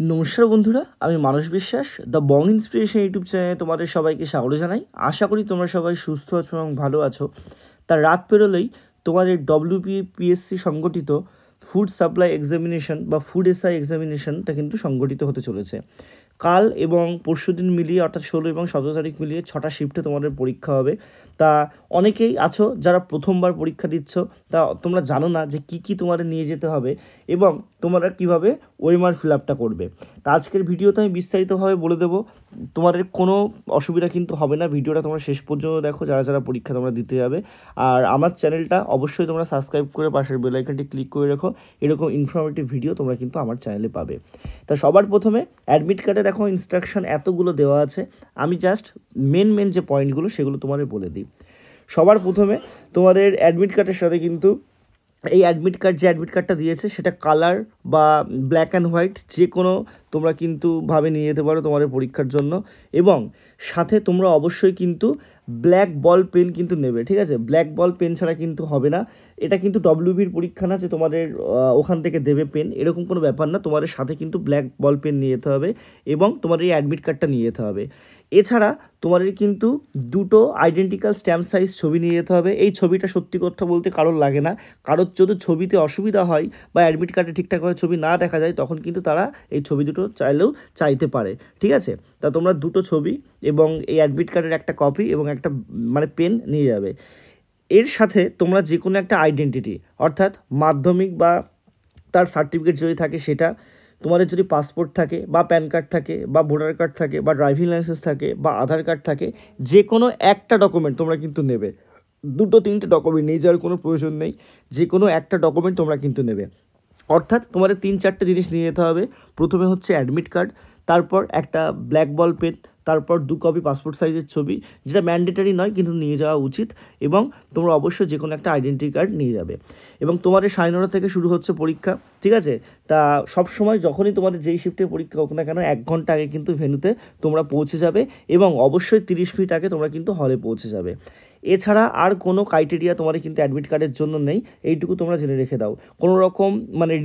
নমস্কার বন্ধুরা, আমি মানস বিশ্বাস দ্য বং ইন্সপিরেশন ইউটিউব চ্যানেলে তোমাদের সবাইকে স্বাগত জানাই। আশা করি তোমরা সবাই সুস্থ আছো এবং ভালো আছো। তার রাত পেরোলেই তোমাদের WBPSC সংগঠিত ফুড সাপ্লাই এক্সামিনেশন বা ফুড এসআই এক্সামিনেশনটা কিন্তু সংগঠিত হতে চলেছে। কাল এবং পরশু দিন মিলিয়ে অর্থাৎ 16 এবং 17 তারিখ মিলিয়ে 6টা শিফটে তোমাদের পরীক্ষা হবে। তা অনেকেই আছো যারা প্রথমবার পরীক্ষা দিচ্ছ, তা তোমরা জানো না যে কী তোমাদের নিয়ে যেতে হবে এবং তোমরা কীভাবে ওএমআর ফিল আপটা করবে। তা আজকের ভিডিওতে আমি বিস্তারিতভাবে বলে দেবো, তোমাদের কোনো অসুবিধা কিন্তু হবে না। ভিডিওটা তোমরা শেষ পর্যন্ত দেখো যারা যারা পরীক্ষা তোমরা দিতে যাবে। আর আমার চ্যানেলটা অবশ্যই তোমরা সাবস্ক্রাইব করে পাশের বেল আইকনটি ক্লিক করে রাখো, এরকম ইনফরমেটিভ ভিডিও তোমরা কিন্তু আমার চ্যানেলে পাবে। তা সবার প্রথমে অ্যাডমিট কার্ডে দেখো ইনস্ট্রাকশন এতগুলো দেওয়া আছে, আমি জাস্ট মেন যে পয়েন্টগুলো সেগুলো তোমাদের বলে দিই। সবার প্রথমে তোমাদের অ্যাডমিট কার্ডের সাথে কিন্তু এই অ্যাডমিট কার্ডটা দিয়েছে সেটা কালার বা ব্ল্যাক অ্যান্ড হোয়াইট যে কোনো তোমরা কিন্তু ভাবে নিয়ে যেতে পারো তোমাদের পরীক্ষার জন্য। এবং সাথে তোমরা অবশ্যই কিন্তু ব্ল্যাক বল পেন কিন্তু নেবে, ঠিক আছে? ব্ল্যাক বল পেন ছাড়া কিন্তু হবে না। এটা কিন্তু WBর পরীক্ষা না যে তোমাদের ওখান থেকে দেবে পেন, এরকম কোনো ব্যাপার না। তোমাদের সাথে কিন্তু ব্ল্যাক বল পেন নিয়ে যেতে হবে এবং তোমাদের এই অ্যাডমিট কার্ডটা নিয়ে যেতে হবে। এছাড়া তোমাদের কিন্তু দুটো আইডেন্টিক্যাল স্ট্যাম্প সাইজ ছবি নিয়ে যেতে হবে। এই ছবিটা সত্যি কথা বলতে কারোর লাগে না, কারোর যদি ছবিতে অসুবিধা হয় বা অ্যাডমিট কার্ডে ঠিকঠাকভাবে ছবি না দেখা যায় তখন কিন্তু তারা এই ছবি দুটো চাইতে পারে, ঠিক আছে? তা তোমরা দুটো ছবি এবং এই অ্যাডমিট কার্ডের একটা কপি এবং একটা পেন নিয়ে যাবে। এর সাথে তোমরা যে কোনো একটা আইডেন্টিটি অর্থাৎ মাধ্যমিক বা তার সার্টিফিকেট যদি থাকে সেটা, তোমাদের যদি পাসপোর্ট থাকে বা প্যান কার্ড থাকে বা ভোটার কার্ড থাকে বা ড্রাইভিং লাইসেন্স থাকে বা আধার কার্ড থাকে, যে কোনো একটা ডকুমেন্ট তোমরা কিন্তু নেবে। দুটো তিনটে ডকুমেন্ট নিয়ে যাওয়ার কোনো প্রয়োজন নেই, যে কোনো একটা ডকুমেন্ট তোমরা কিন্তু নেবে। অর্থাৎ তোমাদের 3-4টে জিনিস নিয়ে যেতে হবে। প্রথমে হচ্ছে অ্যাডমিট কার্ড, তারপর একটা ব্ল্যাক বল পেন, তারপর 2 কপি পাসপোর্ট সাইজের ছবি, যেটা ম্যান্ডেটারি নয় কিন্তু নিয়ে যাওয়া উচিত। এবং তোমরা অবশ্যই যে কোনো একটা আইডেন্টি কার্ড নিয়ে যাবে। এবং তোমাদের 9:30 থেকে শুরু হচ্ছে পরীক্ষা, ঠিক আছে? তা সবসময় যখনই তোমাদের যেই শিফটে পরীক্ষা হোক না কেন 1 ঘন্টা আগে কিন্তু ভেন্যুতে তোমরা পৌঁছে যাবে এবং অবশ্যই 30 মিনিট আগে তোমরা কিন্তু হলে পৌঁছে যাবে। এছাড়া আর কোনো ক্রাইটেরিয়া তোমাদের কিন্তু অ্যাডমিট কার্ডের জন্য নেই, এইটুকু তোমরা জেনে রেখে দাও। কোনো রকম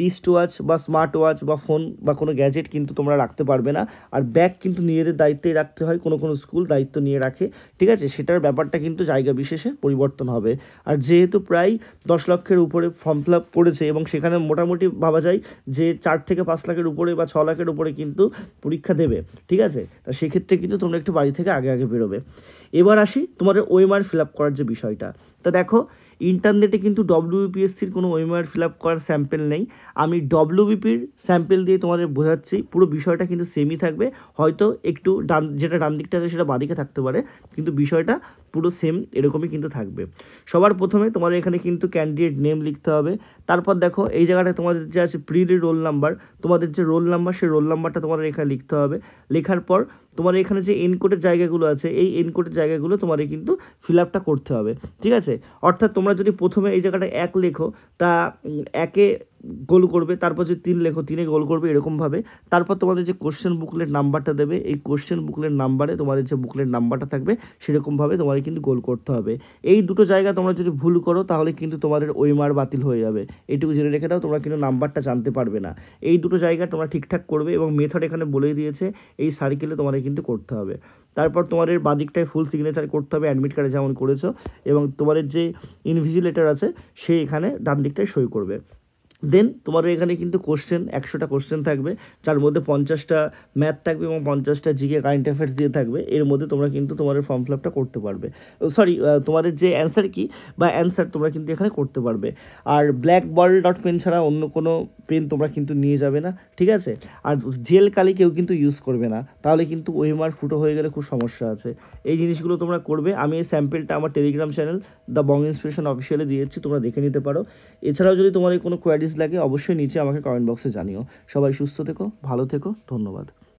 রিস্ট ওয়াচ বা স্মার্ট ওয়াচ বা ফোন বা কোনো গ্যাজেট কিন্তু তোমরা রাখতে পারবে না। আর ব্যাগ কিন্তু নিজেদের দায়িত্বেই রাখতে হয়, কোনো স্কুল দায়িত্ব নিয়ে রাখে, ঠিক আছে? সেটার ব্যাপারটা কিন্তু জায়গা বিশেষে পরিবর্তন হবে। আর যেহেতু প্রায় 10 লক্ষের উপরে ফর্ম ফিল আপ করেছে এবং সেখানে মোটামুটি ভাবা যায় যে 4 থেকে 5 লাখের উপরে বা 6 লাখের উপরে কিন্তু পরীক্ষা দেবে, ঠিক আছে? তা সেক্ষেত্রে কিন্তু তোমরা একটু বাড়ি থেকে আগে বেরোবে। এবার আসি তোমাদের ওএমআর ফিল আপ করার যে বিষয়টা। তা দেখো, ইন্টারনেটে কিন্তু WBPSCর কোনো ওএমআর ফিল আপ করার স্যাম্পেল নেই। আমি WBPর স্যাম্পেল দিয়ে তোমাদের বোঝাচ্ছি, পুরো বিষয়টা কিন্তু সেমই থাকবে। হয়তো একটু যেটা ডান দিকটা আছে সেটা বাঁদিকে থাকতে পারে, কিন্তু বিষয়টা পুরো সেম এরকমই কিন্তু থাকবে। সবার প্রথমে তোমাদের এখানে কিন্তু ক্যান্ডিডেট নেম লিখতে হবে। তারপর দেখো এই জায়গাটায় তোমাদের যে আছে প্রিলি রোল নাম্বার, তোমাদের যে রোল নাম্বার সেই রোল নাম্বারটা তোমাদের এখানে লিখতে হবে। লেখার পর তোমার এখানে যে এনকোডের জায়গাগুলো আছে এই এনকোডের জায়গাগুলো তোমাদের কিন্তু ফিল আপটা করতে হবে, ঠিক আছে? অর্থাৎ তোমরা যদি প্রথমে এই জায়গাটা 1 লেখো, তা 1-এ গোল করবে, তারপর যদি 3 লেখো 3-এ গোল করবে, এরকমভাবে। তারপর তোমাদের যে কোশ্চেন বুকলেট নাম্বারটা দেবে, এই কোশ্চেন বুকলেট নাম্বারে তোমাদের যে বুকলেট নাম্বারটা থাকবে সেরকমভাবে তোমাদের কিন্তু গোল করতে হবে। এই দুটো জায়গা তোমরা যদি ভুল করো তাহলে কিন্তু তোমাদের ওএমআর বাতিল হয়ে যাবে, এইটুকু জেনে রেখে দাও। তোমরা কিন্তু নাম্বারটা জানতে পারবে না। এই দুটো জায়গা তোমরা ঠিকঠাক করবে এবং মেথড এখানে বলেই দিয়েছে, এই সার্কেলে তোমাদের কিন্তু করতে হবে। তারপর তোমাদের বাদিকটায় ফুল সিগনেচার করতে হবে অ্যাডমিট কার্ডে যেমন করেছো, এবং তোমাদের যে ইনভিজিলেটর আছে সে এখানে ডান দিকটায় সই করবে। দেন তোমাদের এখানে কিন্তু কোশ্চেন 100টা কোশ্চেন থাকবে, যার মধ্যে 50টা ম্যাথ থাকবে এবং 50টা জিকে কারেন্ট অ্যাফেয়ার্স দিয়ে থাকবে। এর মধ্যে তোমরা কিন্তু তোমাদের ফর্ম ফিল আপটা করতে পারবে। তোমাদের যে অ্যান্সার কি বা অ্যান্সার তোমরা কিন্তু এখানে করতে পারবে। আর ব্ল্যাক বল ডট পেন ছাড়া অন্য কোনো পেন তোমরা কিন্তু নিয়ে যাবে না, ঠিক আছে? আর জেল কালি কেউ কিন্তু ইউজ করবে না, তাহলে কিন্তু ওএমআর ফুটো হয়ে গেলে খুব সমস্যা আছে। এই জিনিসগুলো তোমরা করবে। আমি এই স্যাম্পেলটা আমার Telegram channel The Bong Inspiration অফিসিয়ালে দিয়েছি, তোমরা দেখে নিতে পারো। এছাড়াও যদি তোমার কোনো কোয়ারিজ লাগে অবশ্যই নিচে আমাকে কমেন্ট বক্সে জানিও। সবাই সুস্থ থেকো, ভালো থেকো, ধন্যবাদ।